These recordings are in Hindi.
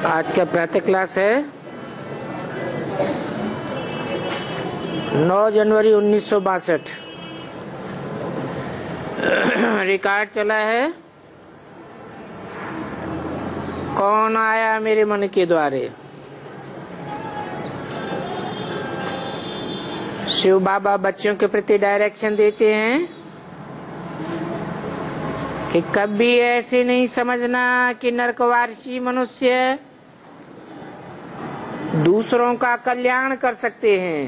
आज का प्रातः क्लास है 9 जनवरी 1962। रिकॉर्ड चला है कौन आया मेरे मन के द्वारे। शिव बाबा बच्चों के प्रति डायरेक्शन देते हैं कि कभी ऐसे नहीं समझना कि नरकवासी मनुष्य दूसरों का कल्याण कर सकते हैं।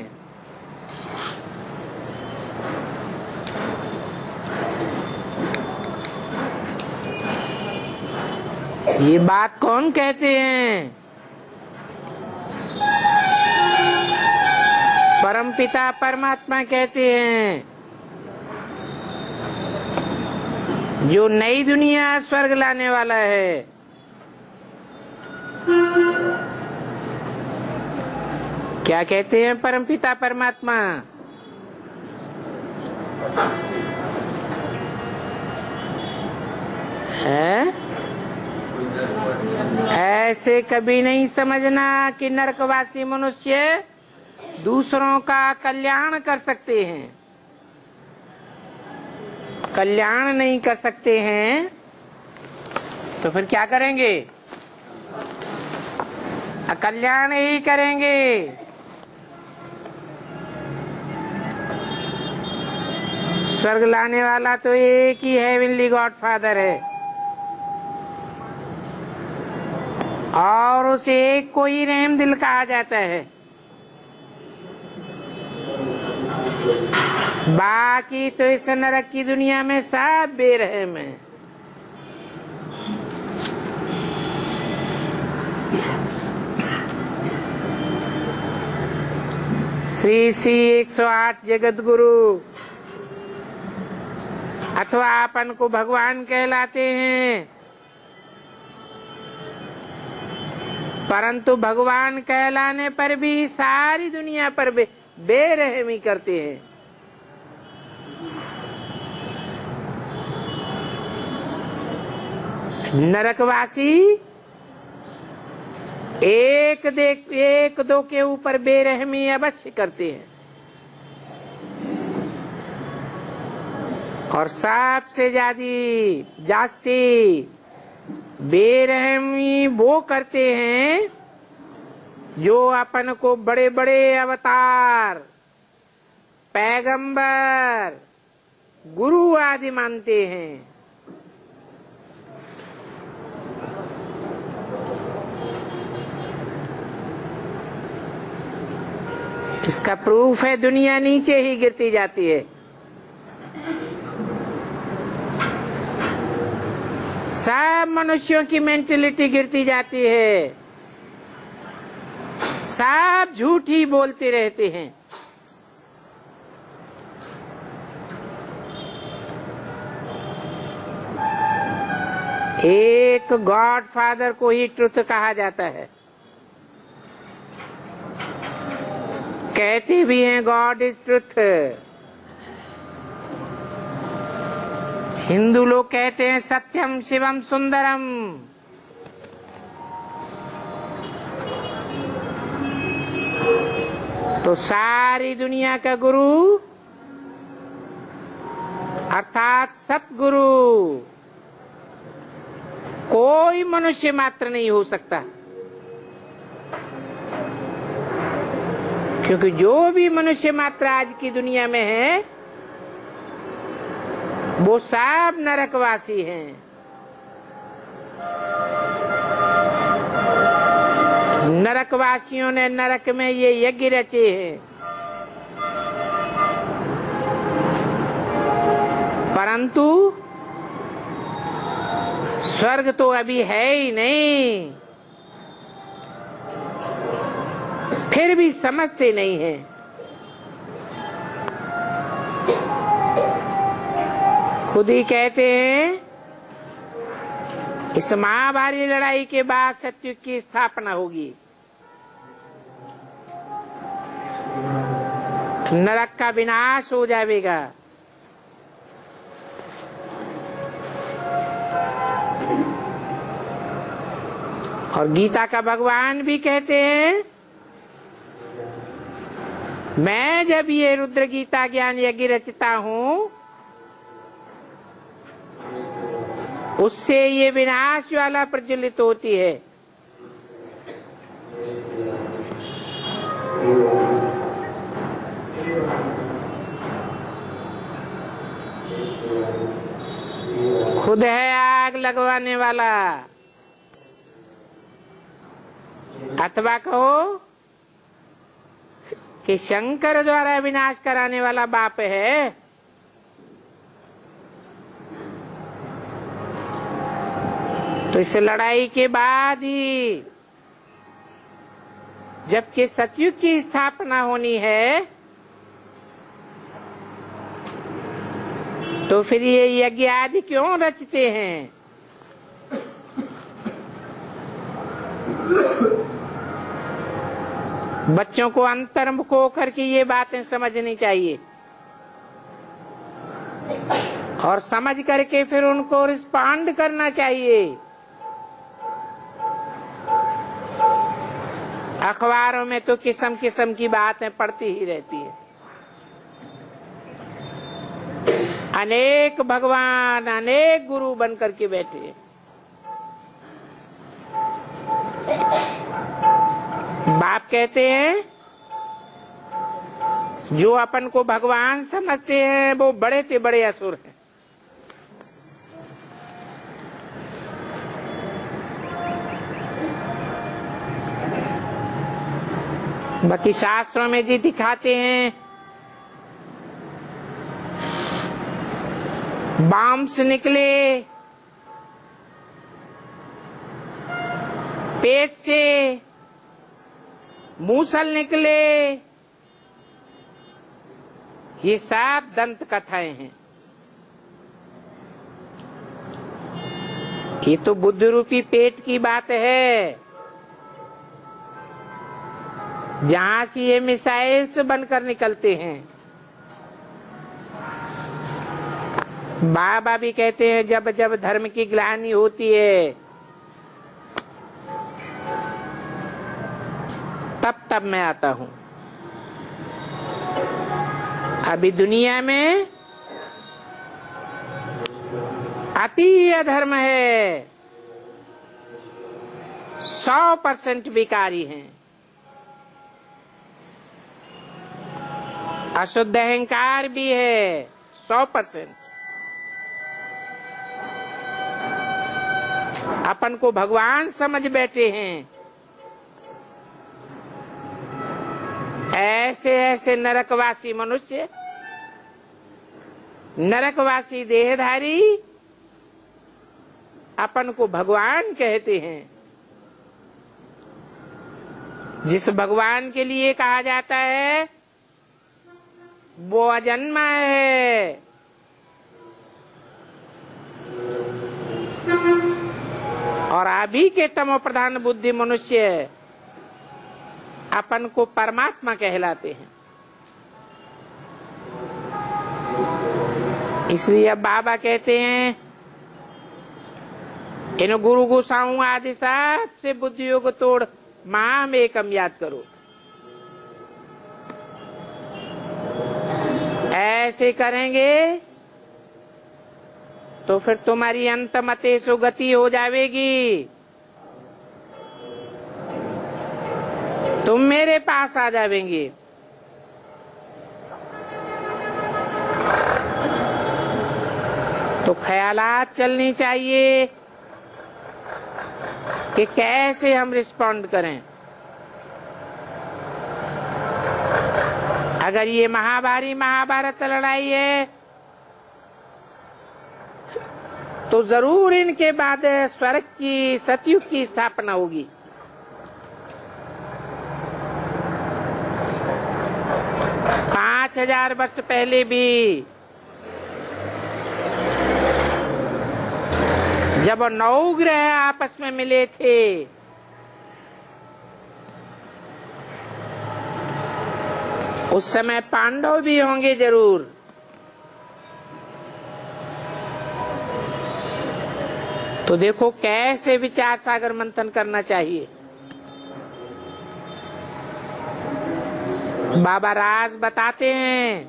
ये बात कौन कहते हैं? परमपिता परमात्मा कहते हैं, जो नई दुनिया स्वर्ग लाने वाला है। क्या कहते हैं परमपिता परमात्मा? है ऐसे कभी नहीं समझना कि नरकवासी मनुष्य दूसरों का कल्याण कर सकते हैं। कल्याण नहीं कर सकते हैं तो फिर क्या करेंगे? अकल्याण ही करेंगे। स्वर्ग लाने वाला तो एक ही हेवनली गॉड फादर है और उसे एक को ही रहम दिल कहा जाता है। बाकी तो इस नरक की दुनिया में सब बेरहम है। श्री श्री 108 जगत गुरु अथवा अपन को भगवान कहलाते हैं, परंतु भगवान कहलाने पर भी सारी दुनिया पर बेरहमी करते हैं। नरकवासी एक दो के ऊपर बेरहमी अवश्य करते हैं और सबसे जास्ती बेरहमी वो करते हैं जो अपन को बड़े बड़े अवतार, पैगंबर, गुरु आदि मानते हैं। इसका प्रूफ है दुनिया नीचे ही गिरती जाती है। सब मनुष्यों की मेंटेलिटी गिरती जाती है। सब झूठ ही बोलते रहते हैं। एक गॉड फादर को ही ट्रुथ कहा जाता है। कहते भी हैं गॉड इज ट्रुथ। हिंदू लोग कहते हैं सत्यम शिवम सुंदरम। तो सारी दुनिया का गुरु अर्थात सतगुरु कोई मनुष्य मात्र नहीं हो सकता, क्योंकि जो भी मनुष्य मात्र आज की दुनिया में है वो सब नरकवासी हैं। नरकवासियों ने नरक में ये यज्ञ रचे हैं, परंतु स्वर्ग तो अभी है ही नहीं, फिर भी समझते नहीं हैं। खुद ही कहते हैं इस महाभारी लड़ाई के बाद सत्युग की स्थापना होगी, नरक का विनाश हो जाएगा। और गीता का भगवान भी कहते हैं, मैं जब ये रुद्र गीता ज्ञान यज्ञ रचता हूं, उससे ये विनाश ज्वाला प्रज्वलित होती है। खुद है आग लगवाने वाला, अथवा कहो कि शंकर द्वारा विनाश कराने वाला बाप है। तो इस लड़ाई के बाद ही जबकि सतयुग की स्थापना होनी है, तो फिर ये यज्ञ आदि क्यों रचते हैं? बच्चों को अंतर्मुख होकर के ये बातें समझनी चाहिए और समझ करके फिर उनको रिस्पॉन्ड करना चाहिए। अखबारों में तो किस्म किस्म की बातें पढ़ती ही रहती है। अनेक भगवान, अनेक गुरु बन करके बैठे हैं। बाप कहते हैं, जो अपन को भगवान समझते हैं वो बड़े से बड़े असुर हैं। बाकी शास्त्रों में जी दिखाते हैं, बांस निकले पेट से, मूसल निकले, ये सब दंत कथाएं हैं। ये तो बुद्ध रूपी पेट की बात है, जहां से ये मिसाइल्स बनकर निकलते हैं। बाबा भी कहते हैं, जब जब धर्म की ग्लानि होती है तब तब मैं आता हूं। अभी दुनिया में अति अधर्म है, 100% विकारी हैं। अशुद्ध अहंकार भी है 100%। अपन को भगवान समझ बैठे हैं। ऐसे ऐसे नरकवासी मनुष्य, नरकवासी देहधारी अपन को भगवान कहते हैं। जिस भगवान के लिए कहा जाता है वो अजन्मा है, और अभी के तमो प्रधान बुद्धि मनुष्य अपन को परमात्मा कहलाते हैं। इसलिए अब बाबा कहते हैं, इन गुरु गोसाओं आदि सब से बुद्धि योग तोड़ माम एकम याद करो। ऐसे करेंगे तो फिर तुम्हारी अंतमते सुगति हो जाएगी, तुम मेरे पास आ जाएंगे। तो ख्यालात चलनी चाहिए कि कैसे हम रिस्पॉन्ड करें। अगर ये महाभारी महाभारत लड़ाई है तो जरूर इनके बाद स्वर्ग की, सतयुग की स्थापना होगी। पांच 5000 वर्ष पहले भी जब 9 ग्रह आपस में मिले थे उस समय पांडव भी होंगे जरूर। तो देखो कैसे विचार सागर मंथन करना चाहिए। बाबा राज बताते हैं,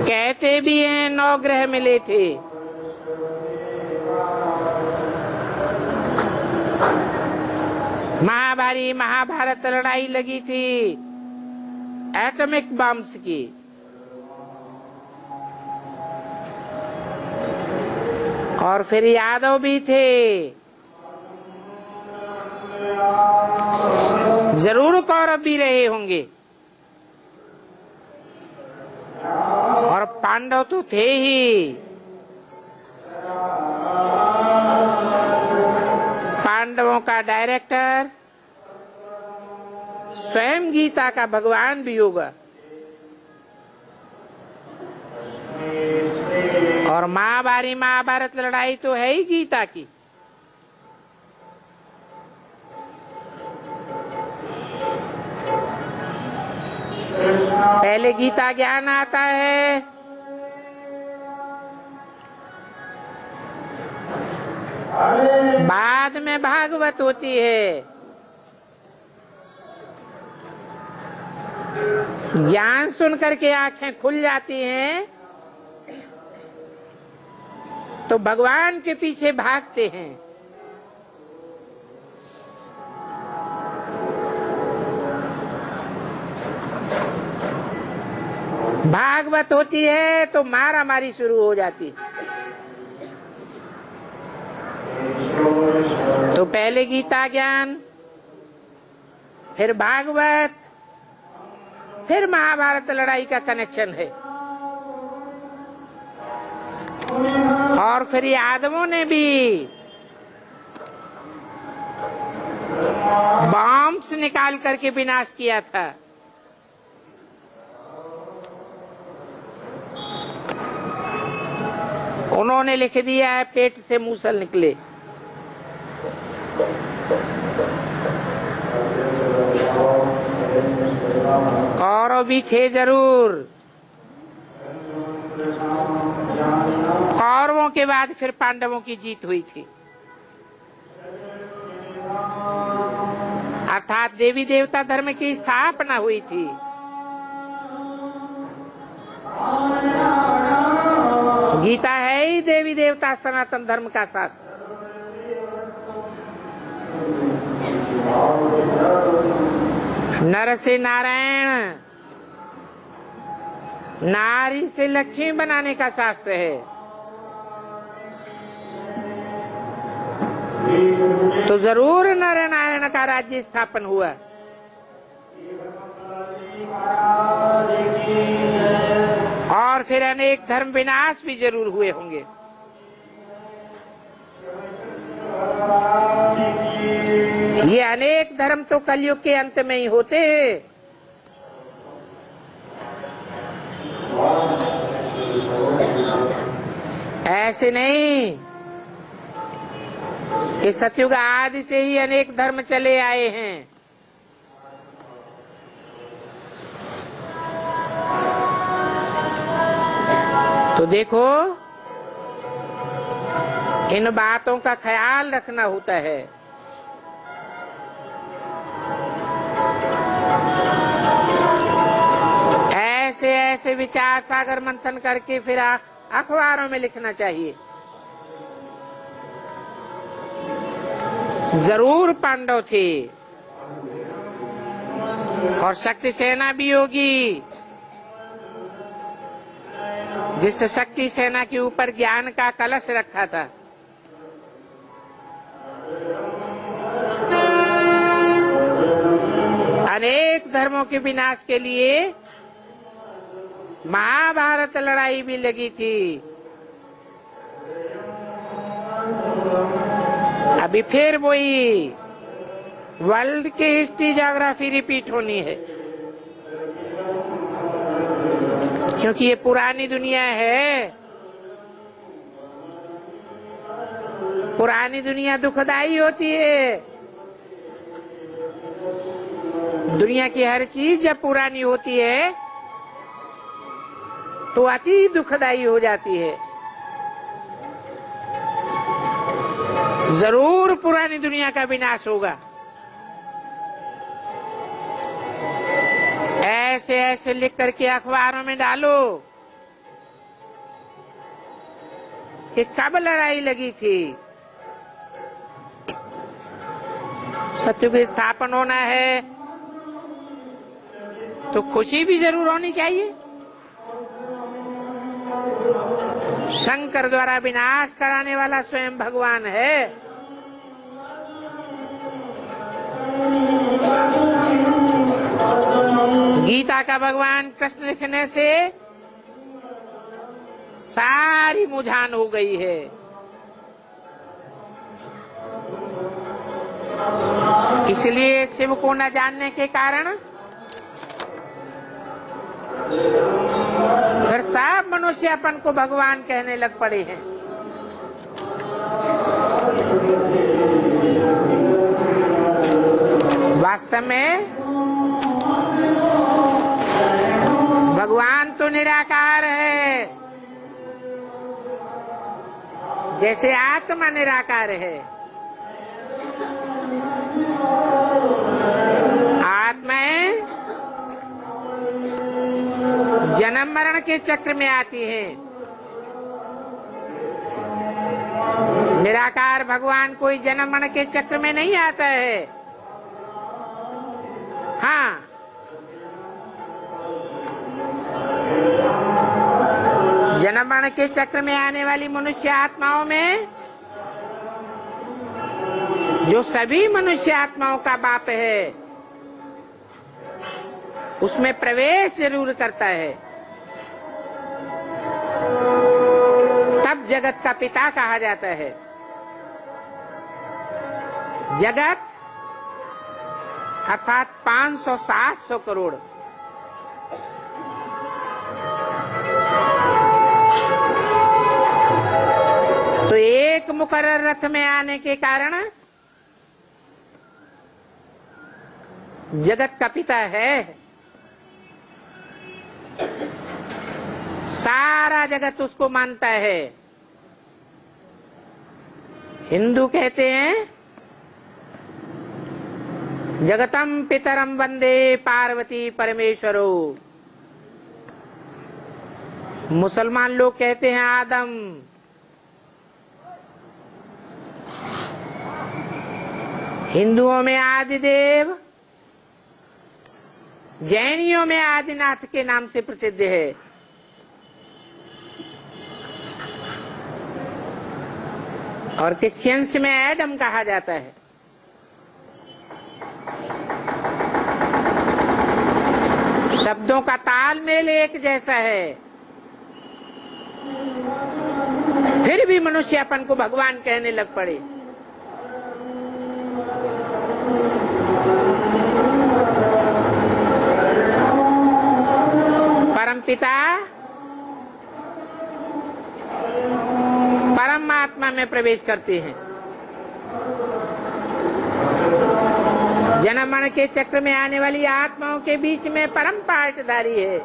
कहते भी हैं 9 ग्रह मिले थे। महाभारी महाभारत लड़ाई लगी थी एटॉमिक बम्स की। और फिर यादव भी थे, जरूर कौरव भी रहे होंगे, और पांडव तो थे ही। पांडवों का डायरेक्टर स्वयं गीता का भगवान भी होगा, और महाभारी महाभारत लड़ाई तो है ही गीता की। पहले गीता ज्ञान आता है, बाद में भागवत होती है। ज्ञान सुन करके आंखें खुल जाती हैं तो भगवान के पीछे भागते हैं। भागवत होती है तो मारा मारी शुरू हो जाती है। तो पहले गीता ज्ञान, फिर भागवत, फिर महाभारत लड़ाई का कनेक्शन है। और फिर यादवों ने भी बॉम्ब्स निकाल करके विनाश किया था। उन्होंने लिख दिया है पेट से मूसल निकले। कौरव भी थे जरूर। कौरवों के बाद फिर पांडवों की जीत हुई थी, अर्थात देवी देवता धर्म की स्थापना हुई थी। गीता है ही देवी देवता सनातन धर्म का शास्त्र। नर से नारायण, नारी से लक्ष्मी बनाने का शास्त्र है। तो जरूर नर नारायण का राज्य स्थापन हुआ। और फिर अनेक धर्म विनाश भी जरूर हुए होंगे। ये अनेक धर्म तो कलयुग के अंत में ही होते हैं। ऐसे नहीं कि सतयुग आदि से ही अनेक धर्म चले आए हैं। तो देखो, इन बातों का ख्याल रखना होता है। ऐसे ऐसे विचार सागर मंथन करके फिर अखबारों में लिखना चाहिए। जरूर पांडव थे और शक्ति सेना भी होगी, जिस शक्ति सेना के ऊपर ज्ञान का कलश रखा था। अनेक धर्मों के विनाश के लिए महाभारत लड़ाई भी लगी थी। अभी फिर वही वर्ल्ड की हिस्ट्री ज्योग्राफी रिपीट होनी है, क्योंकि ये पुरानी दुनिया है। पुरानी दुनिया दुखदाई होती है। दुनिया की हर चीज जब पुरानी होती है तो अति दुखदायी हो जाती है। जरूर पुरानी दुनिया का विनाश होगा। ऐसे ऐसे लिख करके अखबारों में डालो कि कब लड़ाई लगी थी। सत्युग स्थापन होना है तो खुशी भी जरूर होनी चाहिए। शंकर द्वारा विनाश कराने वाला स्वयं भगवान है। गीता का भगवान कृष्ण लिखने से सारी मुझान हो गई है। इसलिए शिव को न जानने के कारण फिर सब मनुष्य अपन को भगवान कहने लग पड़े हैं। वास्तव में भगवान तो निराकार है, जैसे आत्मा निराकार है। आत्माएं जन्म मरण के चक्र में आती हैं। निराकार भगवान कोई जन्म मरण के चक्र में नहीं आता है। हाँ, जन्म मरण के चक्र में आने वाली मनुष्य आत्माओं में जो सभी मनुष्य आत्माओं का बाप है, उसमें प्रवेश जरूर करता है। तब जगत का पिता कहा जाता है। जगत अर्थात 500-700 करोड़। तो एक मुकर्रर रथ में आने के कारण जगत का पिता है। सारा जगत उसको मानता है। हिंदू कहते हैं जगतम पितरम वंदे पार्वती परमेश्वरो। मुसलमान लोग कहते हैं आदम। हिंदुओं में आदिदेव, जैनियों में आदिनाथ के नाम से प्रसिद्ध है। और क्रिश्चियंस में एडम कहा जाता है। शब्दों का तालमेल एक जैसा है, फिर भी मनुष्य अपन को भगवान कहने लग पड़े। परमपिता परमात्मा में प्रवेश करते हैं। जन्म मरण के चक्र में आने वाली आत्माओं के बीच में परम पाटधारी है।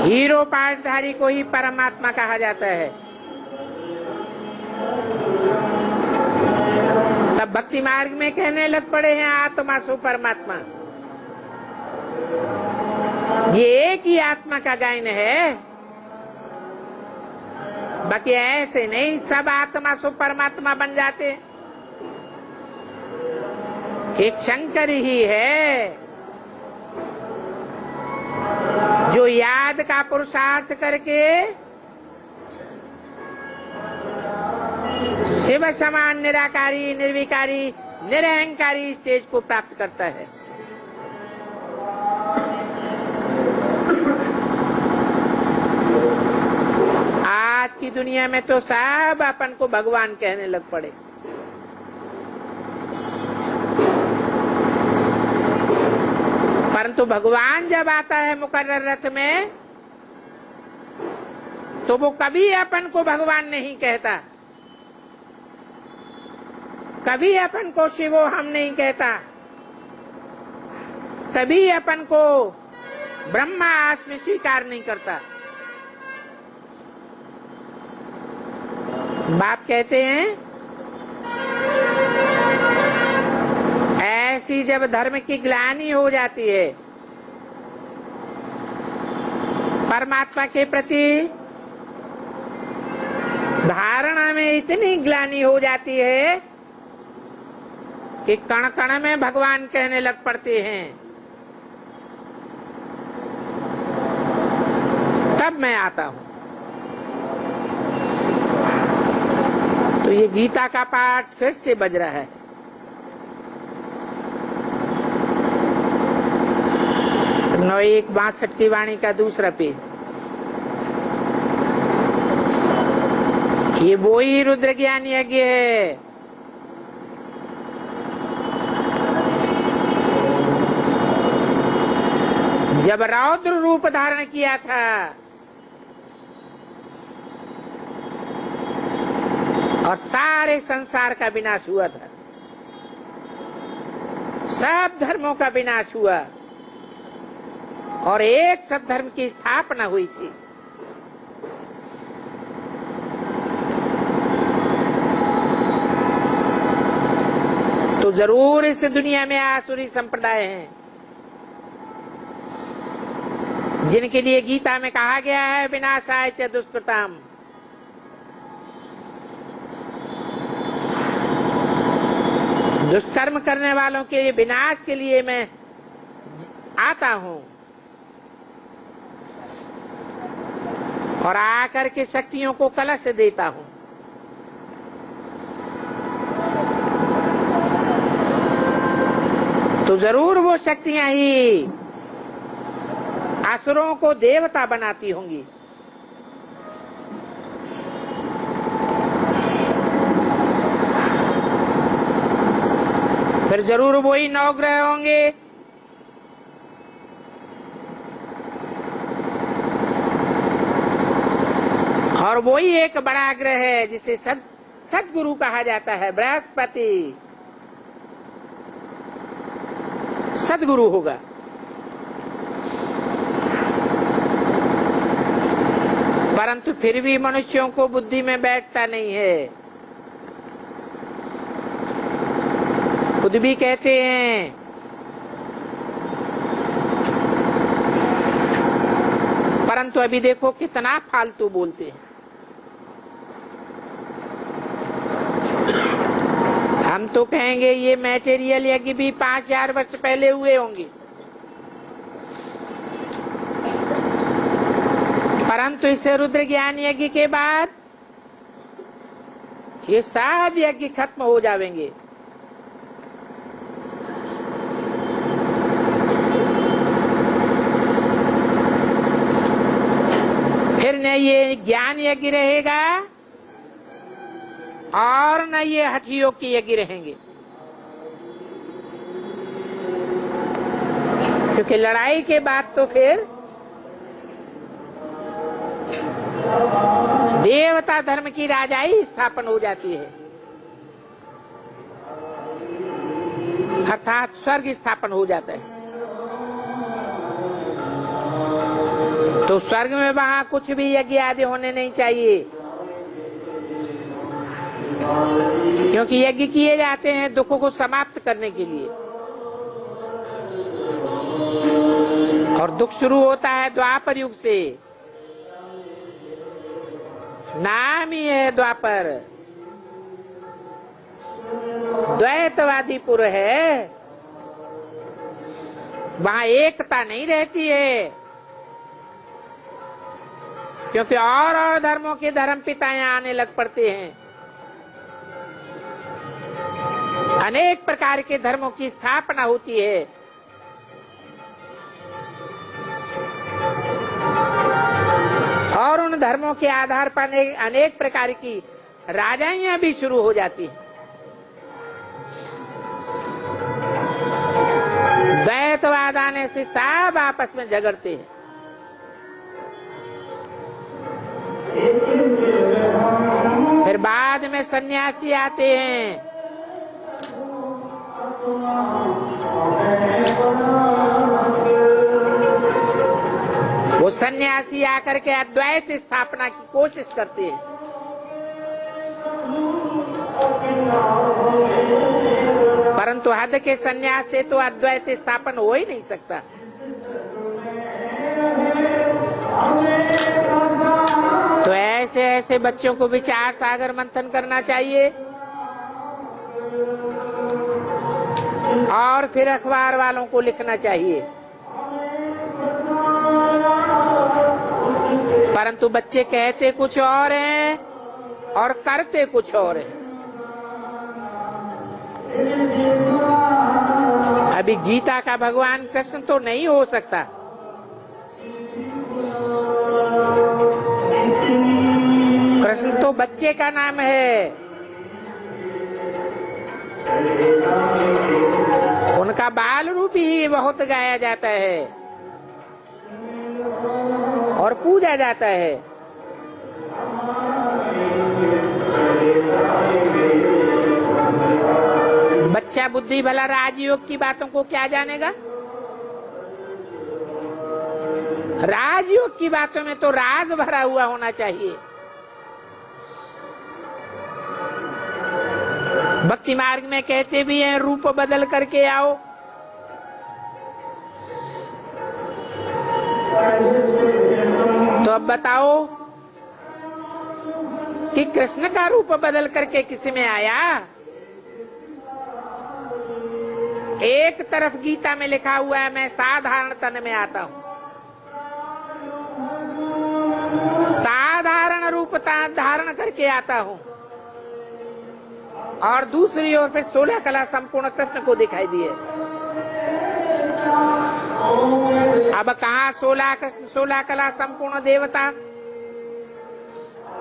हीरो पाटधारी को ही परमात्मा कहा जाता है। तब भक्ति मार्ग में कहने लग पड़े हैं आत्मा सो परमात्मा। ये एक ही आत्मा का गायन है, बाकी ऐसे नहीं सब आत्मा सो परमात्मा बन जाते। एक शंकर ही है जो याद का पुरुषार्थ करके शिव समान निराकारी, निर्विकारी, निरहंकारी स्टेज को प्राप्त करता है। आज की दुनिया में तो सब अपन को भगवान कहने लग पड़े। परंतु भगवान जब आता है मुकर्रर रथ में, तो वो कभी अपन को भगवान नहीं कहता, कभी अपन को शिवो हम नहीं कहता। कभी अपन को ब्रह्मास में स्वीकार नहीं करता। बाप कहते हैं ऐसी जब धर्म की ग्लानि हो जाती है, परमात्मा के प्रति धारणा में इतनी ग्लानि हो जाती है कि कण कण में भगवान कहने लग पड़ते हैं, तब मैं आता हूं। तो ये गीता का पाठ फिर से बज रहा है। नौ 162 की वाणी का दूसरा पेज। ये वो ही रुद्र ज्ञान यज्ञ है। जब रौद्र रूप धारण किया था और सारे संसार का विनाश हुआ था, सब धर्मों का विनाश हुआ और एक सद्धर्म की स्थापना हुई थी। तो जरूर इस दुनिया में आसुरी संप्रदाय हैं जिनके लिए गीता में कहा गया है विनाशाय च दुष्कृताम। दुष्कर्म करने वालों के विनाश के लिए मैं आता हूं और आकर के शक्तियों को कलश देता हूं। तो जरूर वो शक्तियां ही असुरों को देवता बनाती होंगी। फिर जरूर वही 9 ग्रह होंगे। और वही एक बड़ा ग्रह है जिसे सद्गुरु कहा जाता है, बृहस्पति सद्गुरु होगा। परंतु फिर भी मनुष्यों को बुद्धि में बैठता नहीं है। खुद भी कहते हैं परंतु अभी देखो कितना फालतू बोलते हैं। हम तो कहेंगे ये मैटेरियल यज्ञ भी 5000 वर्ष पहले हुए होंगे, परंतु इस रुद्र ज्ञान यज्ञ के बाद ये सब यज्ञ खत्म हो जाएंगे। फिर न ये ज्ञान यज्ञ रहेगा और न ये हठ योग के यज्ञ रहेंगे, क्योंकि लड़ाई के बाद तो फिर देवता धर्म की राजाई स्थापन हो जाती है, अर्थात स्वर्ग स्थापन हो जाता है। तो स्वर्ग में वहां कुछ भी यज्ञ आदि होने नहीं चाहिए, क्योंकि यज्ञ किए जाते हैं दुखों को समाप्त करने के लिए। और दुख शुरू होता है द्वापर युग से। नाम ही है द्वापर, द्वैतवादी पुर है, वहां एकता नहीं रहती है, क्योंकि और धर्मों के धर्म पिता यहाँ आने लग पड़ते हैं। अनेक प्रकार के धर्मों की स्थापना होती है। और उन धर्मों के आधार पर अनेक प्रकार की राजाइयां भी शुरू हो जाती हैं। द्वैतवाद आने से सब आपस में झगड़ते हैं। फिर बाद में सन्यासी आते हैं सन्यासी आकर के अद्वैत स्थापना की कोशिश करते हैं, परंतु हद के सन्यास से तो अद्वैत स्थापन हो ही नहीं सकता। तो ऐसे ऐसे बच्चों को विचार सागर मंथन करना चाहिए और फिर अखबार वालों को लिखना चाहिए। परंतु बच्चे कहते कुछ और हैं और करते कुछ और हैं। अभी गीता का भगवान कृष्ण तो नहीं हो सकता, कृष्ण तो बच्चे का नाम है। उनका बाल रूप ही बहुत गाया जाता है और पूजा जाता है। बच्चा बुद्धि भला राजयोग की बातों को क्या जानेगा? राजयोग की बातों में तो राज भरा हुआ होना चाहिए। भक्ति मार्ग में कहते भी हैं रूप बदल करके आओ। तो अब बताओ कि कृष्ण का रूप बदल करके किसी में आया? एक तरफ गीता में लिखा हुआ है मैं साधारण तन में आता हूं, साधारण रूप धारण करके आता हूं, और दूसरी ओर फिर 16 कला संपूर्ण कृष्ण को दिखाई दिए। अब कहाँ 16 कृष्ण 16 कला संपूर्ण देवता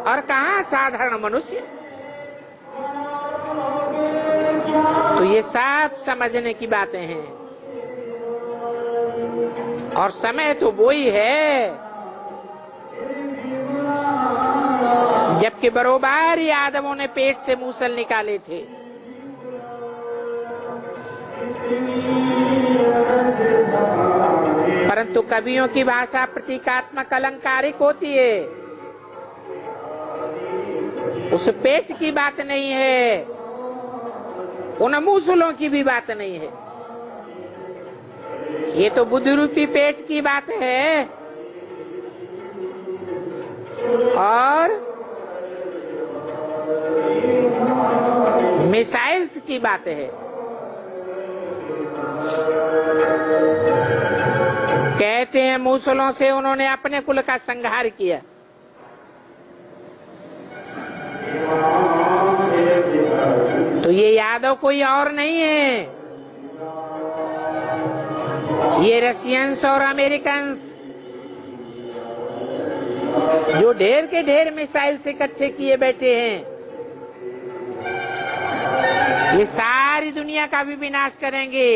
और कहाँ साधारण मनुष्य? तो ये सब समझने की बातें हैं। और समय तो वो ही है जबकि बरोबर यादवों ने पेट से मूसल निकाले थे। परंतु कवियों की भाषा प्रतीकात्मक अलंकारिक होती है, उस पेट की बात नहीं है, उन मूसलों की भी बात नहीं है। ये तो बुद्धि रूपी पेट की बात है और मिसाइल्स की बात है। कहते हैं मूसलों से उन्होंने अपने कुल का संहार किया। तो ये यादव कोई और नहीं है, ये रशियंस और अमेरिकन्स जो ढेर के ढेर मिसाइल से इकट्ठे किए बैठे हैं, ये सारी दुनिया का भी विनाश करेंगे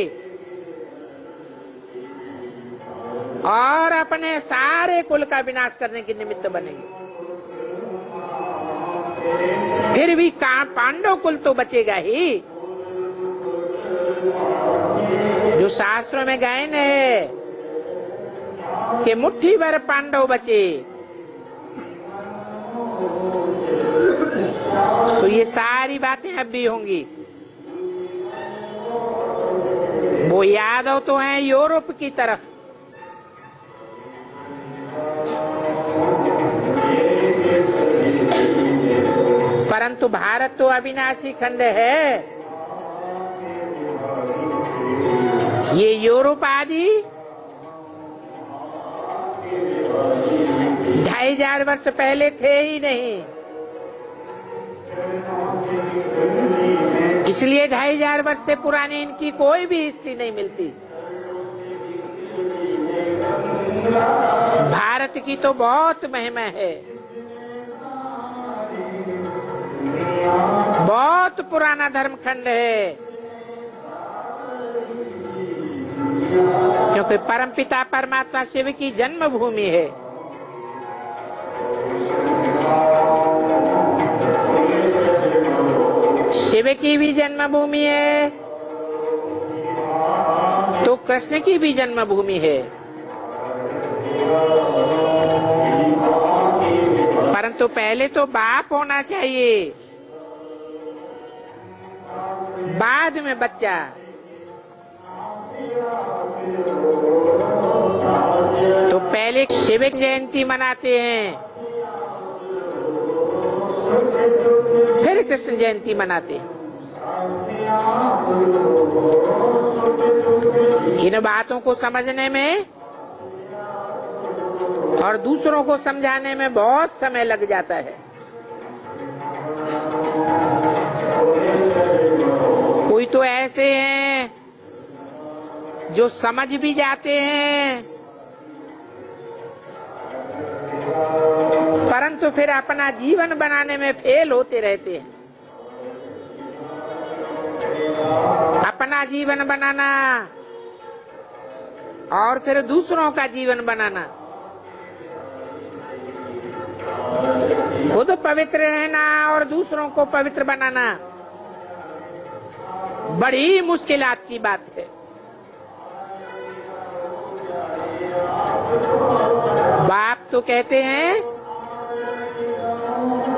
और अपने सारे कुल का विनाश करने के निमित्त बनेंगे। फिर भी पांडव कुल तो बचेगा ही। जो शास्त्रों में गायन है कि मुट्ठी भर पांडव बचे, तो ये सारी बातें अब भी होंगी। वो यादव तो हैं यूरोप की तरफ, परंतु भारत तो अविनाशी खंड है। ये यूरोप आदि 2500 वर्ष पहले थे ही नहीं, इसलिए 2500 वर्ष से पुरानी इनकी कोई भी हिस्ट्री नहीं मिलती। भारत की तो बहुत महिमा है, बहुत पुराना धर्मखंड है, क्योंकि परमपिता परमात्मा शिव की जन्मभूमि है। शिव की भी जन्मभूमि है तो कृष्ण की भी जन्मभूमि है। परंतु पहले तो बाप होना चाहिए, बाद में बच्चा। तो पहले शिव जयंती मनाते हैं, फिर कृष्ण जयंती मनाते हैं। इन बातों को समझने में और दूसरों को समझाने में बहुत समय लग जाता है। कोई तो ऐसे हैं जो समझ भी जाते हैं, परंतु फिर अपना जीवन बनाने में फेल होते रहते हैं। अपना जीवन बनाना और फिर दूसरों का जीवन बनाना, खुद पवित्र रहना और दूसरों को पवित्र बनाना बड़ी मुश्किलात की बात है। बाप तो कहते हैं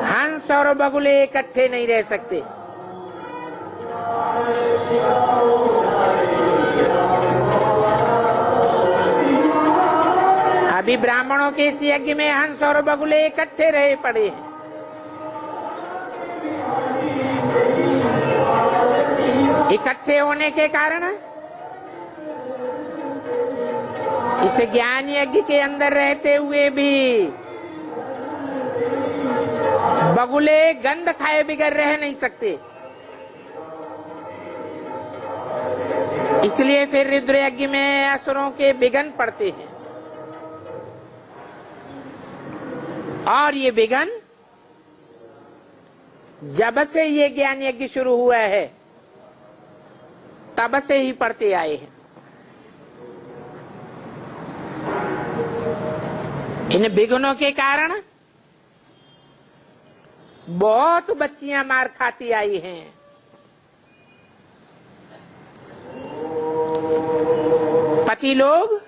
हंस और बगुले इकट्ठे नहीं रह सकते। अभी ब्राह्मणों के इस यज्ञ में हंस और बगुले इकट्ठे रहे पड़े हैं। इकट्ठे होने के कारण इस ज्ञान यज्ञ के अंदर रहते हुए भी बगुले गंध खाए बिगर रह नहीं सकते। इसलिए फिर रुद्र यज्ञ में असुरों के विघ्न पड़ते हैं, और ये विघ्न जब से ये ज्ञान यज्ञ शुरू हुआ है तब से ही पड़ते आए हैं। इन विघ्नों के कारण बहुत बच्चियां मार खाती आई हैं। पति लोग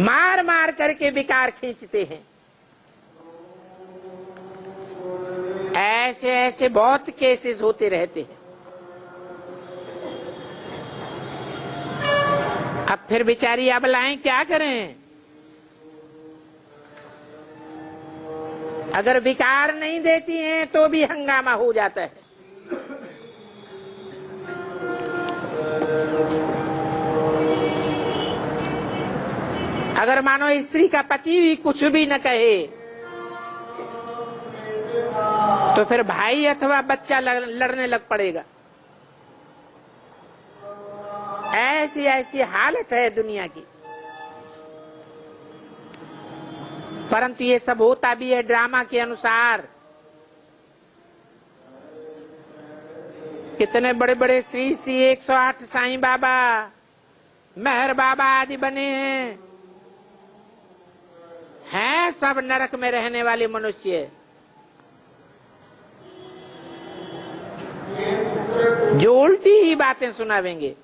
मार मार करके विकार खींचते हैं। ऐसे ऐसे बहुत केसेस होते रहते हैं। अब फिर बेचारी अबलाएं क्या करें? अगर विकार नहीं देती हैं तो भी हंगामा हो जाता है। अगर मानो स्त्री का पति भी कुछ भी न कहे तो फिर भाई अथवा बच्चा लड़ने लग पड़ेगा। ऐसी ऐसी हालत है दुनिया की। परंतु ये सब होता भी है ड्रामा के अनुसार। कितने बड़े बड़े श्री श्री 108 साईं बाबा, मेहर बाबा आदि बने हैं सब नरक में रहने वाले मनुष्य, जो उल्टी ही बातें सुनावेंगे।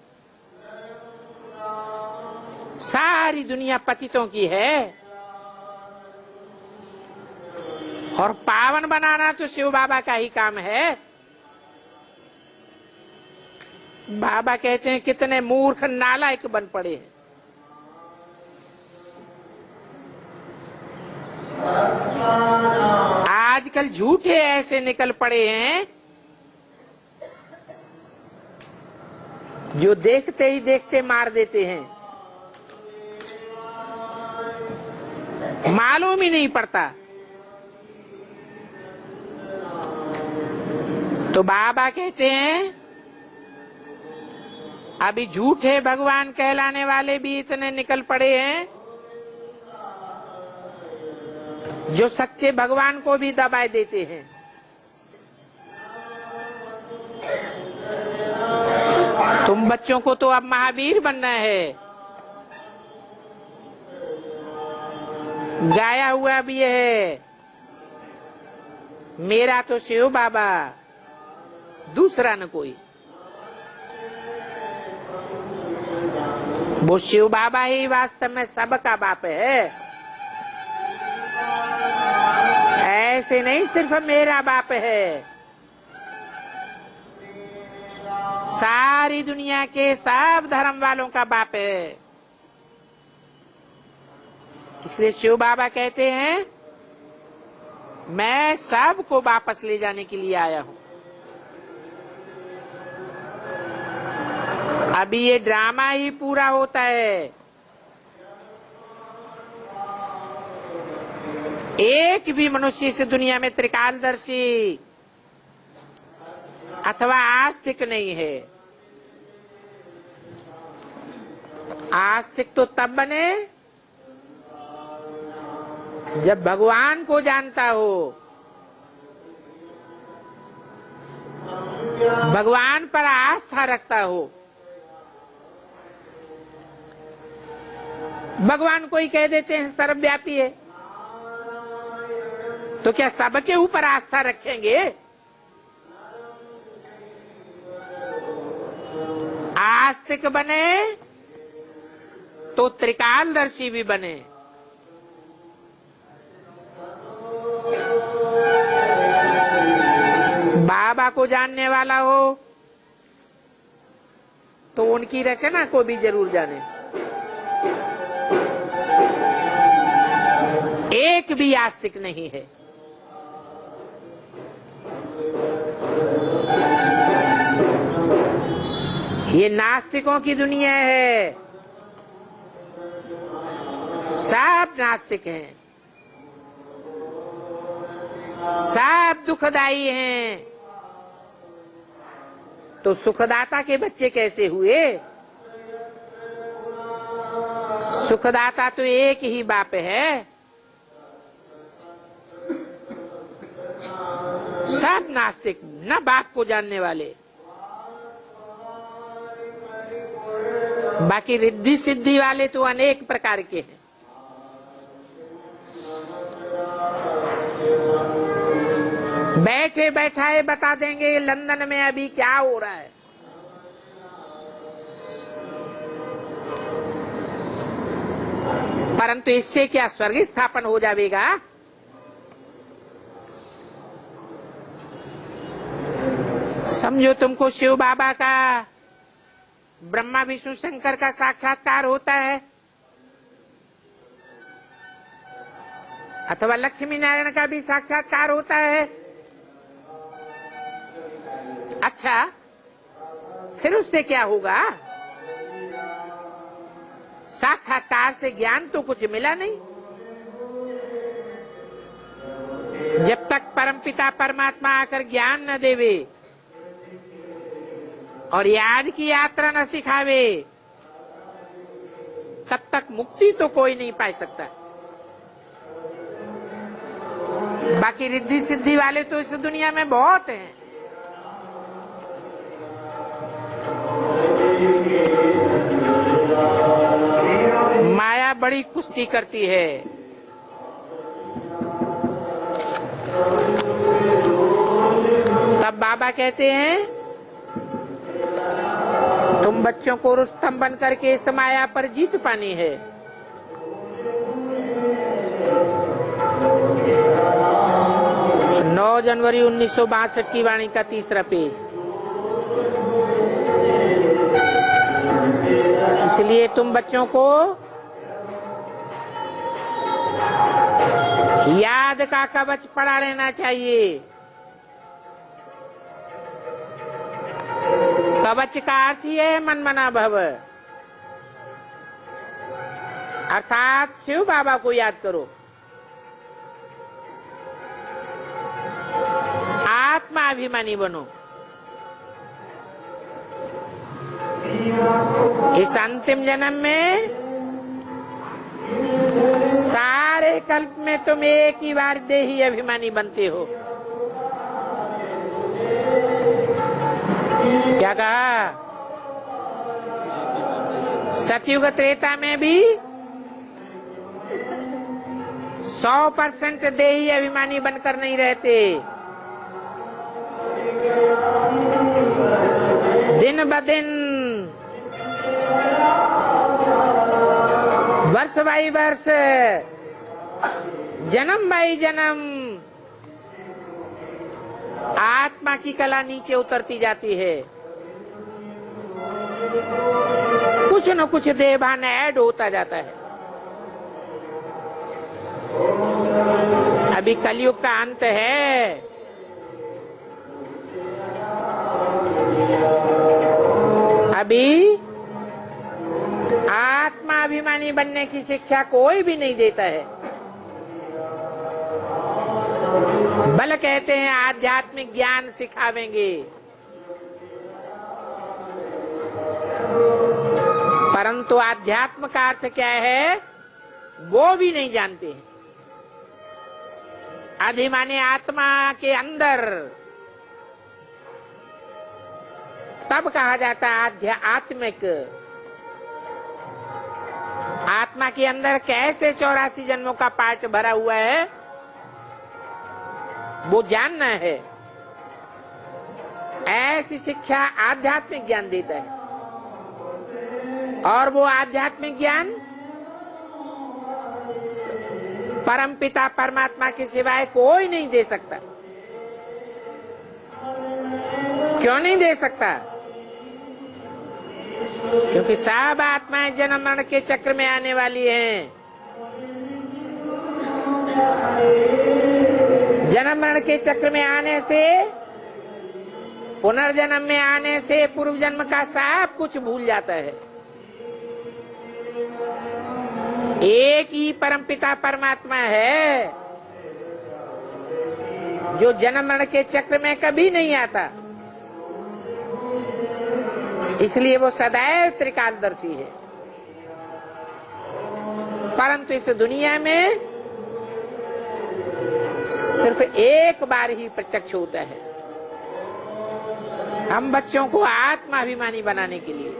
सारी दुनिया पतितों की है और पावन बनाना तो शिव बाबा का ही काम है। बाबा कहते हैं कितने मूर्ख नालायक बन पड़े हैं। आजकल झूठे ऐसे निकल पड़े हैं जो देखते ही देखते मार देते हैं, मालूम ही नहीं पड़ता। तो बाबा कहते हैं अभी झूठे भगवान कहलाने वाले भी इतने निकल पड़े हैं जो सच्चे भगवान को भी दबाए देते हैं। तुम बच्चों को तो अब महावीर बनना है। गाया हुआ भी है, मेरा तो शिव बाबा, दूसरा न कोई। वो शिव बाबा ही वास्तव में सबका बाप है। ऐसे नहीं सिर्फ मेरा बाप है, सारी दुनिया के सब धर्म वालों का बाप है। इसलिए शिव बाबा कहते हैं मैं सबको वापस ले जाने के लिए आया हूं। अभी ये ड्रामा ही पूरा होता है। एक भी मनुष्य इस दुनिया में त्रिकालदर्शी अथवा आस्तिक नहीं है। आस्तिक तो तब बने जब भगवान को जानता हो, भगवान पर आस्था रखता हो। भगवान को ही कह देते हैं सर्वव्यापी है, तो क्या सबके ऊपर आस्था रखेंगे? आस्तिक बने तो त्रिकालदर्शी भी बने। बाबा को जानने वाला हो तो उनकी रचना को भी जरूर जाने। एक भी आस्तिक नहीं है। ये नास्तिकों की दुनिया है, सब नास्तिक हैं, सब दुखदाई हैं। तो सुखदाता के बच्चे कैसे हुए? सुखदाता तो एक ही बाप है। सब नास्तिक, न बाप को जानने वाले। बाकी रिद्धि सिद्धि वाले तो अनेक प्रकार के हैं। बैठे बैठाए बता देंगे लंदन में अभी क्या हो रहा है। परंतु इससे क्या स्वर्ग स्थापन हो जाएगा? समझो तुमको शिव बाबा का, ब्रह्मा विष्णु शंकर का साक्षात्कार होता है, अथवा लक्ष्मी नारायण का भी साक्षात्कार होता है। अच्छा, फिर उससे क्या होगा? साक्षात्कार से ज्ञान तो कुछ मिला नहीं। जब तक परमपिता परमात्मा आकर ज्ञान न देवे और याद की यात्रा न सिखावे, तब तक मुक्ति तो कोई नहीं पा सकता। बाकी रिद्धि सिद्धि वाले तो इस दुनिया में बहुत हैं। माया बड़ी कुश्ती करती है। तब बाबा कहते हैं तुम बच्चों को रुस्तम बन करके इस माया पर जीत पानी है। 9 जनवरी 1962 की वाणी का 3रा पेज। इसलिए तुम बच्चों को याद का कवच पढ़ा लेना चाहिए। कवच का अर्थ ही है मन मना भव, अर्थात शिव बाबा को याद करो, आत्माभिमानी बनो। इस अंतिम जन्म में सारे कल्प में तुम एक ही बार देही अभिमानी बनते हो। क्या कहा? सतयुग त्रेता में भी 100% देही अभिमानी बनकर नहीं रहते। दिन ब दिन, वर्ष बाई वर्ष, जन्म बाई जन्म आत्मा की कला नीचे उतरती जाती है, कुछ न कुछ देहभान ऐड होता जाता है। अभी कलयुग का अंत है, अभी आत्माभिमानी बनने की शिक्षा कोई भी नहीं देता है। बल कहते हैं आध्यात्मिक ज्ञान सिखावेंगे, परंतु आध्यात्म का अर्थ क्या है वो भी नहीं जानते हैं। अधिमानी आत्मा के अंदर तब कहा जाता है आत्मिक। आत्मा के अंदर कैसे 84 जन्मों का पाठ भरा हुआ है वो जानना है। ऐसी शिक्षा आध्यात्मिक ज्ञान देता है, और वो आध्यात्मिक ज्ञान परमपिता परमात्मा के सिवाय कोई नहीं दे सकता। क्यों नहीं दे सकता? क्योंकि सब आत्माएं जन्म मरण के चक्र में आने वाली हैं। जन्म मरण के चक्र में आने से, पुनर्जन्म में आने से पूर्व जन्म का सब कुछ भूल जाता है। एक ही परमपिता परमात्मा है जो जन्म मरण के चक्र में कभी नहीं आता, इसलिए वो सदैव त्रिकालदर्शी है। परंतु इस दुनिया में सिर्फ एक बार ही प्रत्यक्ष होता है, हम बच्चों को आत्माभिमानी बनाने के लिए।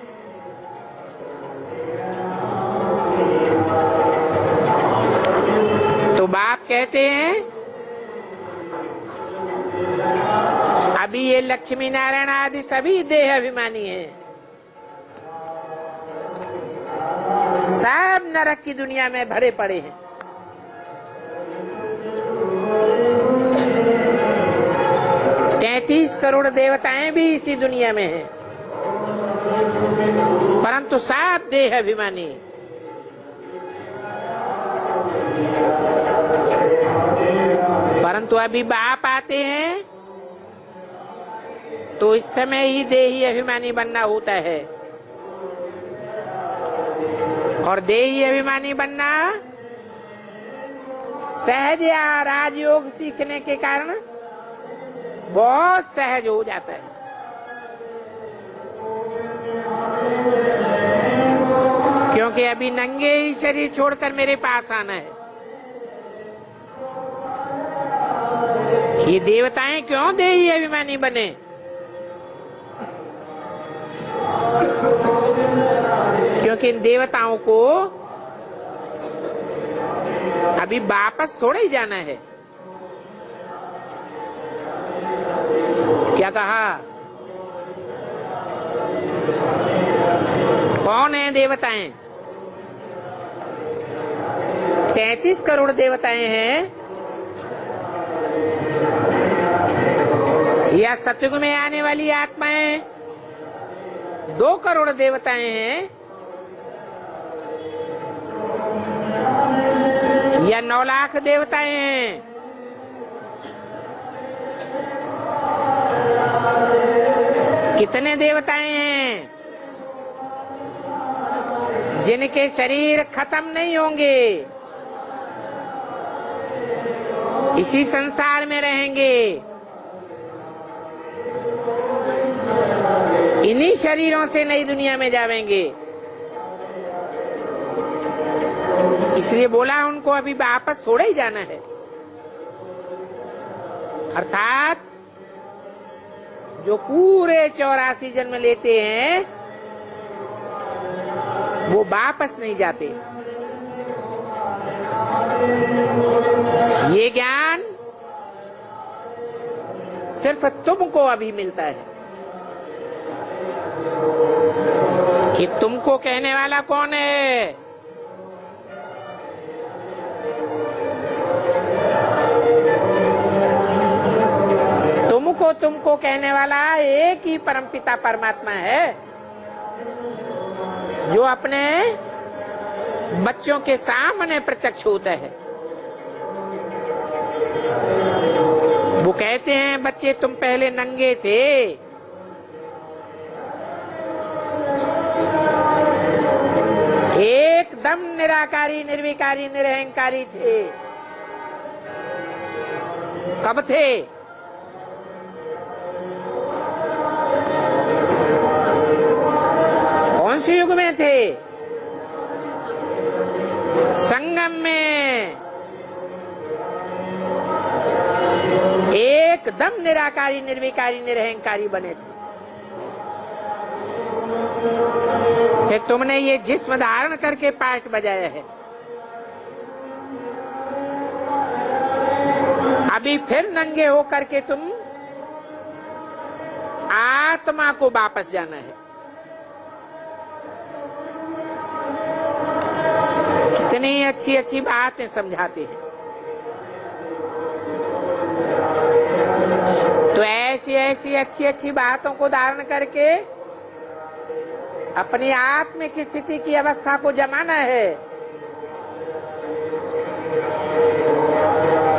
तो बाप कहते हैं अभी ये लक्ष्मी नारायण आदि सभी देह अभिमानी हैं, सब नरक की दुनिया में भरे पड़े हैं। तैंतीस करोड़ देवताएं भी इसी दुनिया में हैं, परंतु सब देह अभिमानी। परंतु अभी बाप आते हैं तो इस समय ही देही अभिमानी बनना होता है, और देही अभिमानी बनना सहज या राजयोग सीखने के कारण बहुत सहज हो जाता है। क्योंकि अभी नंगे ही शरीर छोड़कर मेरे पास आना है। ये देवताएं क्यों देही अभिमानी बने? क्योंकि इन देवताओं को अभी वापस थोड़ा ही जाना है। क्या कहा? कौन है देवताएं? 33 करोड़ देवताएं हैं, या सतयुग में आने वाली आत्माएं 2 करोड़ देवताएं हैं, या 9 लाख देवताएं हैं। कितने देवताएं हैं जिनके शरीर खत्म नहीं होंगे, इसी संसार में रहेंगे, इन्हीं शरीरों से नई दुनिया में जाएंगे। इसलिए बोला उनको अभी वापस थोड़ा ही जाना है। अर्थात जो पूरे 84 जन्म लेते हैं वो वापस नहीं जाते। ये ज्ञान सिर्फ तुमको अभी मिलता है। कि तुमको कहने वाला कौन है? तुमको तुमको कहने वाला एक ही परमपिता परमात्मा है, जो अपने बच्चों के सामने प्रत्यक्ष होता है। वो कहते हैं, बच्चे तुम पहले नंगे थे, एकदम निराकारी, निर्विकारी, निरहंकारी थे। कब थे? कौन से युग में थे? संगम में एकदम निराकारी, निर्विकारी, निरहंकारी बने थे। फिर तुमने ये जिस्म धारण करके पाठ बजाया है, अभी फिर नंगे हो करके तुम आत्मा को वापस जाना है। कितनी अच्छी अच्छी बातें समझाते हैं। तो ऐसी ऐसी अच्छी अच्छी बातों को धारण करके अपनी आत्म की स्थिति की अवस्था को जमाना है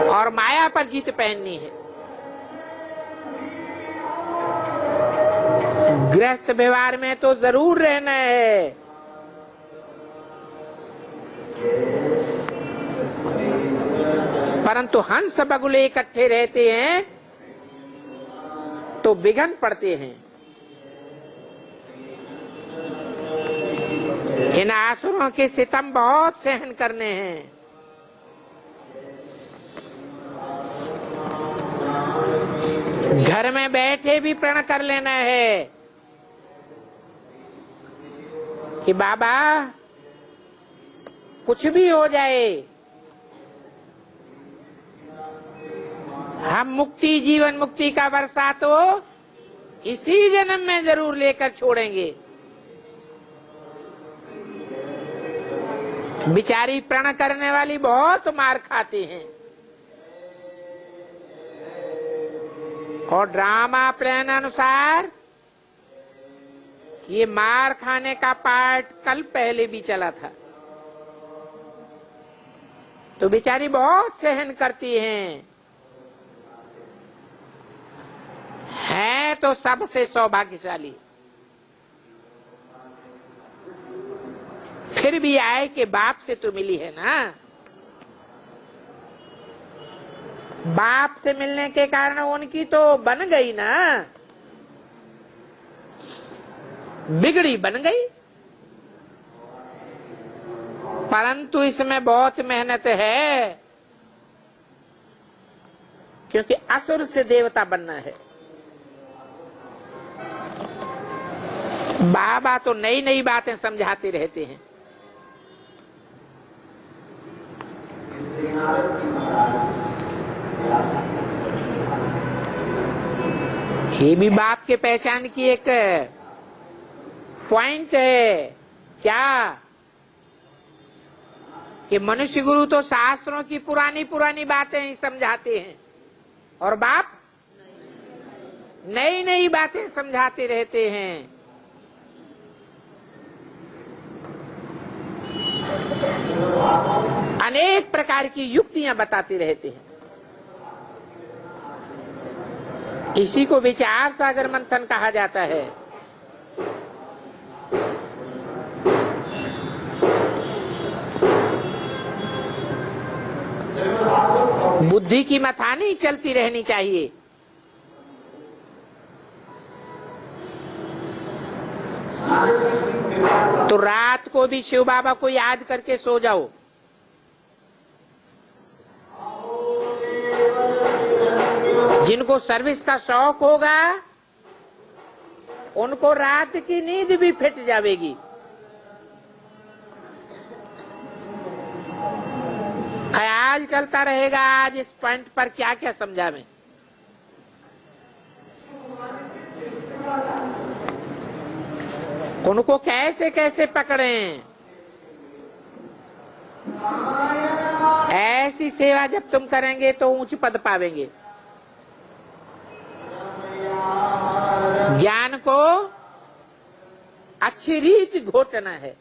और माया पर जीत पहननी है। गृहस्थ व्यवहार में तो जरूर रहना है, परंतु हंस बगुले इकट्ठे रहते हैं तो बिघन पड़ते हैं। इन आसुरों के सितम बहुत सहन करने हैं। घर में बैठे भी प्रण कर लेना है कि बाबा कुछ भी हो जाए, हम मुक्ति, जीवन मुक्ति का वर्षा तो इसी जन्म में जरूर लेकर छोड़ेंगे। बिचारी प्रण करने वाली बहुत मार खाती हैं और ड्रामा प्लान अनुसार ये मार खाने का पार्ट कल पहले भी चला था, तो बिचारी बहुत सहन करती हैं। है तो सबसे सौभाग्यशाली। फिर भी आए कि बाप से तो मिली है ना। बाप से मिलने के कारण उनकी तो बन गई ना, बिगड़ी बन गई। परंतु इसमें बहुत मेहनत है, क्योंकि असुर से देवता बनना है। बाबा तो नई नई बातें समझाते रहते हैं। ये भी बाप के पहचान की एक पॉइंट है। क्या कि मनुष्य गुरु तो शास्त्रों की पुरानी पुरानी बातें ही समझाते हैं और बाप नई नई बातें समझाते रहते हैं। अनेक प्रकार की युक्तियां बताते रहते हैं। इसी को विचार सागर मंथन कहा जाता है। बुद्धि की मथानी चलती रहनी चाहिए। तो रात को भी शिव बाबा को याद करके सो जाओ। जिनको सर्विस का शौक होगा उनको रात की नींद भी फिट जाएगी। ख्याल चलता रहेगा आज इस पॉइंट पर क्या क्या समझावें। उनको कैसे कैसे पकड़ें। ऐसी सेवा जब तुम करेंगे तो ऊंच पद पावेंगे। को अच्छी रीति घोटना है।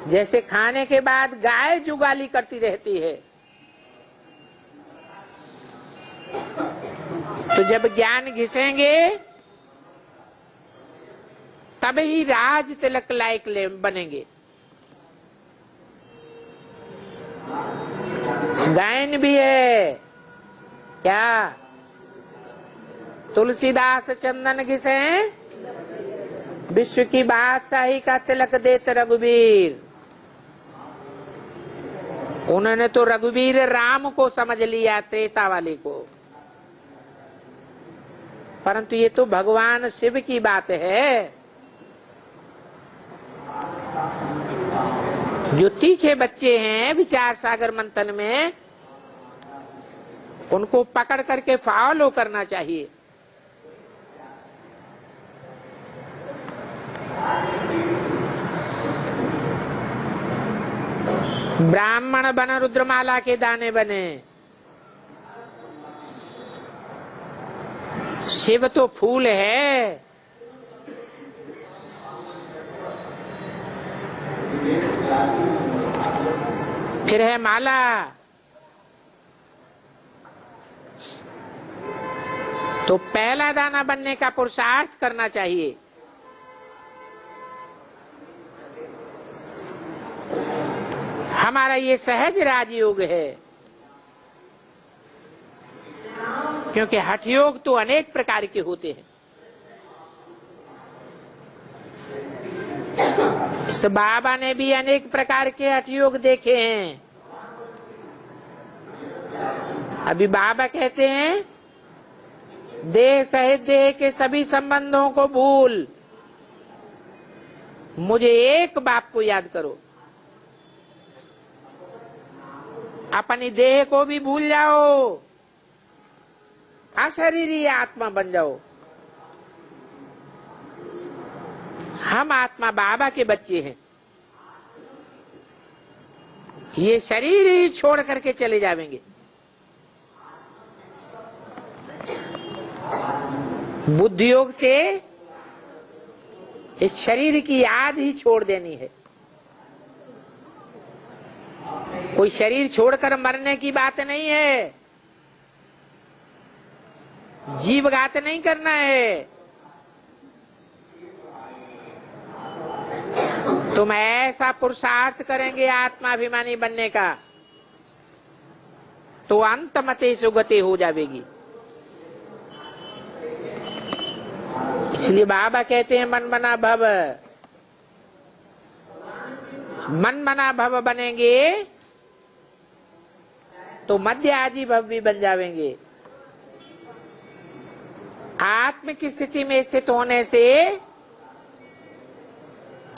जैसे खाने के बाद गाय जुगाली करती रहती है, तो जब ज्ञान घिसेंगे तभी राज तिलक लायक बनेंगे। गायन भी है क्या? तुलसीदास चंदन घिसे विश्व की बादशाही का तिलक देते रघुवीर। उन्होंने तो रघुवीर राम को समझ लिया, त्रेता वाले को, परंतु ये तो भगवान शिव की बात है। जो तीखे बच्चे हैं विचार सागर मंथन में, उनको पकड़ करके फॉलो करना चाहिए। ब्राह्मण बन रुद्रमाला के दाने बने। शिव तो फूल है, फिर है माला। तो पहला दाना बनने का पुरुषार्थ करना चाहिए। हमारा ये सहज राजयोग है, क्योंकि हठ योग तो अनेक प्रकार के होते हैं। इस बाबा ने भी अनेक प्रकार के हठ योग देखे हैं। अभी बाबा कहते हैं देह सहित देह के सभी संबंधों को भूल, मुझे एक बाप को याद करो। अपनी देह को भी भूल जाओ, अशरीरी आत्मा बन जाओ। हम आत्मा बाबा के बच्चे हैं। ये शरीर ही छोड़ करके चले जाएंगे। बुद्धि योग से इस शरीर की याद ही छोड़ देनी है। कोई शरीर छोड़कर मरने की बात नहीं है, जीवघात नहीं करना है। तुम ऐसा पुरुषार्थ करेंगे आत्माभिमानी बनने का, तो अंत मते सुगति हो जाएगी। इसलिए बाबा कहते हैं मन मना भव। मन मना भव बनेंगे तो मध्य आदि भव भी बन जाएंगे। आत्म की स्थिति में स्थित होने से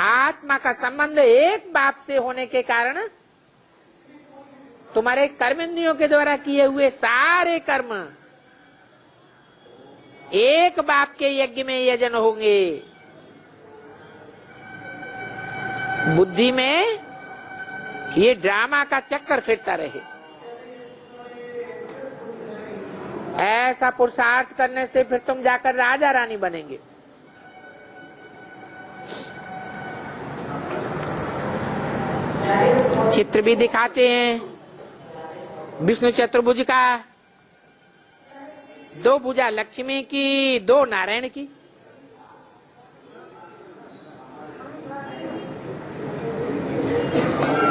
आत्मा का संबंध एक बाप से होने के कारण तुम्हारे कर्मेंद्रियों के द्वारा किए हुए सारे कर्म एक बाप के यज्ञ में यजन होंगे। बुद्धि में ये ड्रामा का चक्कर फिरता रहे। ऐसा पुरुषार्थ करने से फिर तुम जाकर राजा रानी बनेंगे। चित्र भी दिखाते हैं विष्णु चतुर्भुज का, दो भुजा लक्ष्मी की, दो नारायण की।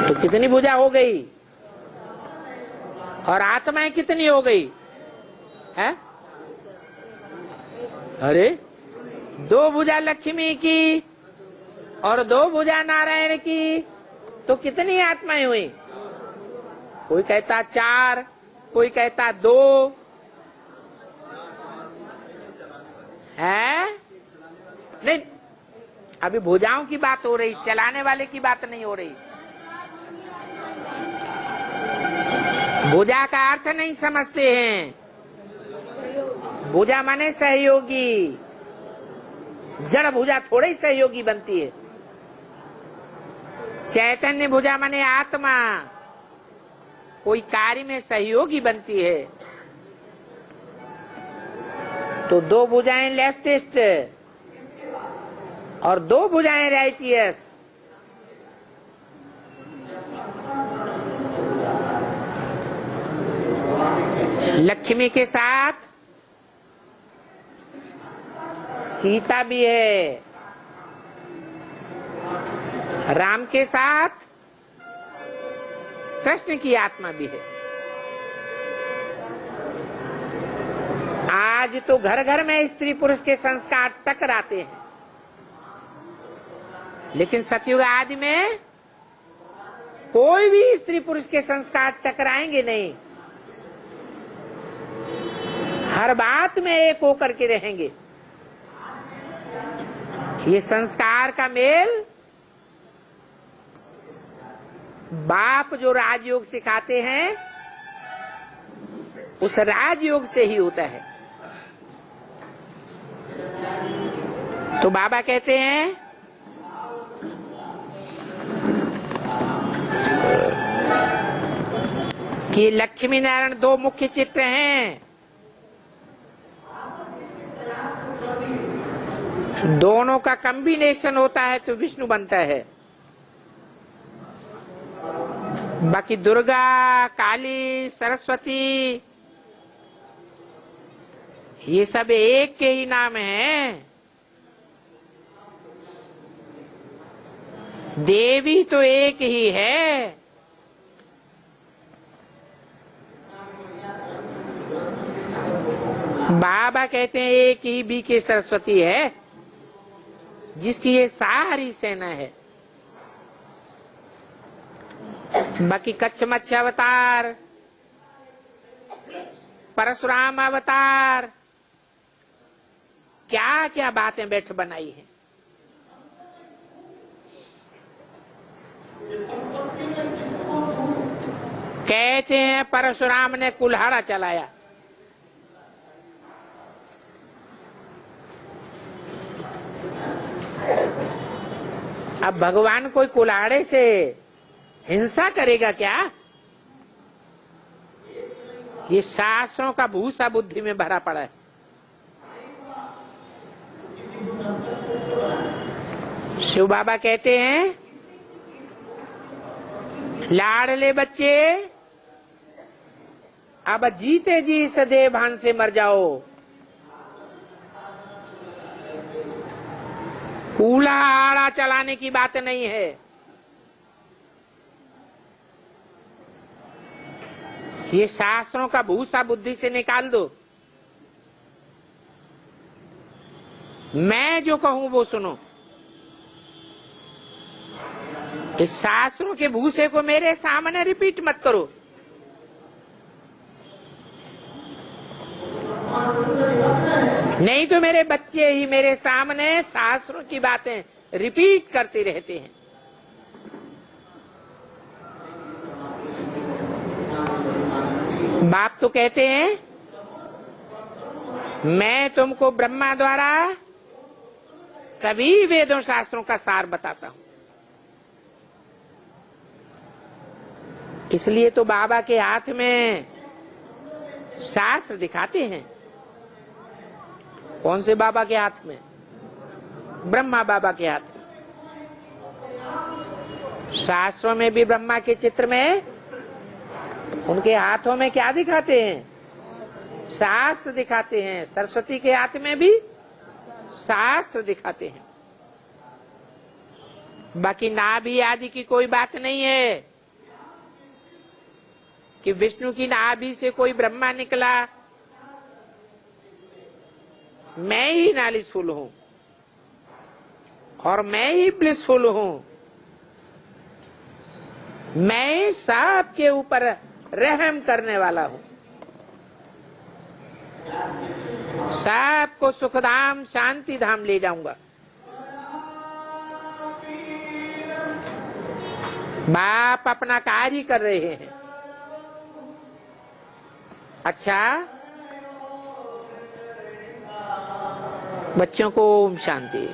तो कितनी भुजा हो गई और आत्माएं कितनी हो गई है? अरे दो भुजा लक्ष्मी की और दो भुजा नारायण की, तो कितनी आत्माएं हुई? कोई कहता 4, कोई कहता 2 है। नहीं, अभी भुजाओं की बात हो रही, चलाने वाले की बात नहीं हो रही। भुजा का अर्थ नहीं समझते हैं। भुजा माने सहयोगी। जड़ भुजा थोड़ी ही सहयोगी बनती है। चैतन्य भुजा माने आत्मा कोई कार्य में सहयोगी बनती है। तो 2 भुजाएं लेफ्टिस्ट और 2 भुजाएं राइटियस। लक्ष्मी के साथ सीता भी है, राम के साथ कृष्ण की आत्मा भी है। आज तो घर घर में स्त्री पुरुष के संस्कार टकराते हैं, लेकिन सतयुग आदि में कोई भी स्त्री पुरुष के संस्कार टकराएंगे नहीं। हर बात में एक होकर के रहेंगे। ये संस्कार का मेल बाप जो राजयोग सिखाते हैं उस राजयोग से ही होता है। तो बाबा कहते हैं कि लक्ष्मी नारायण 2 मुख्य चित्र हैं, दोनों का कॉम्बिनेशन होता है तो विष्णु बनता है। बाकी दुर्गा, काली, सरस्वती ये सब एक के ही नाम हैं। देवी तो एक ही है। बाबा कहते हैं एक ही बी के सरस्वती है, जिसकी ये सारी सेना है। बाकी कच्छ मच्छ अवतार, परशुराम अवतार, क्या क्या बातें बैठ बनाई है। कहते हैं परशुराम ने कुल्हाड़ा चलाया, अब भगवान कोई कुल्हाड़े से हिंसा करेगा क्या? ये शास्त्रों का भूसा बुद्धि में भरा पड़ा है। शिव बाबा कहते हैं लाडले बच्चे अब जीते जी सदैव भान से मर जाओ। कुल्हाड़ा चलाने की बात नहीं है। ये शास्त्रों का भूसा बुद्धि से निकाल दो। मैं जो कहूं वो सुनो। इस शास्त्रों के भूसे को मेरे सामने रिपीट मत करो। नहीं तो मेरे बच्चे ही मेरे सामने शास्त्रों की बातें रिपीट करते रहते हैं। बाप तो कहते हैं मैं तुमको ब्रह्मा द्वारा सभी वेदों शास्त्रों का सार बताता हूं। इसलिए तो बाबा के हाथ में शास्त्र दिखाते हैं। कौन से बाबा के हाथ में? ब्रह्मा बाबा के हाथ में। शास्त्रों में भी ब्रह्मा के चित्र में उनके हाथों में क्या दिखाते हैं? शास्त्र दिखाते हैं। सरस्वती के हाथ में भी शास्त्र दिखाते हैं। बाकी नाभि आदि की कोई बात नहीं है कि विष्णु की नाभि से कोई ब्रह्मा निकला। मैं ही नालिशफुल हूं और मैं ही ब्लिसफुल हूं। मैं सबके ऊपर रहम करने वाला हूं। सबको सुखधाम शांति धाम ले जाऊंगा। बाप अपना कार्य कर रहे हैं। अच्छा, बच्चों को ओम शांति।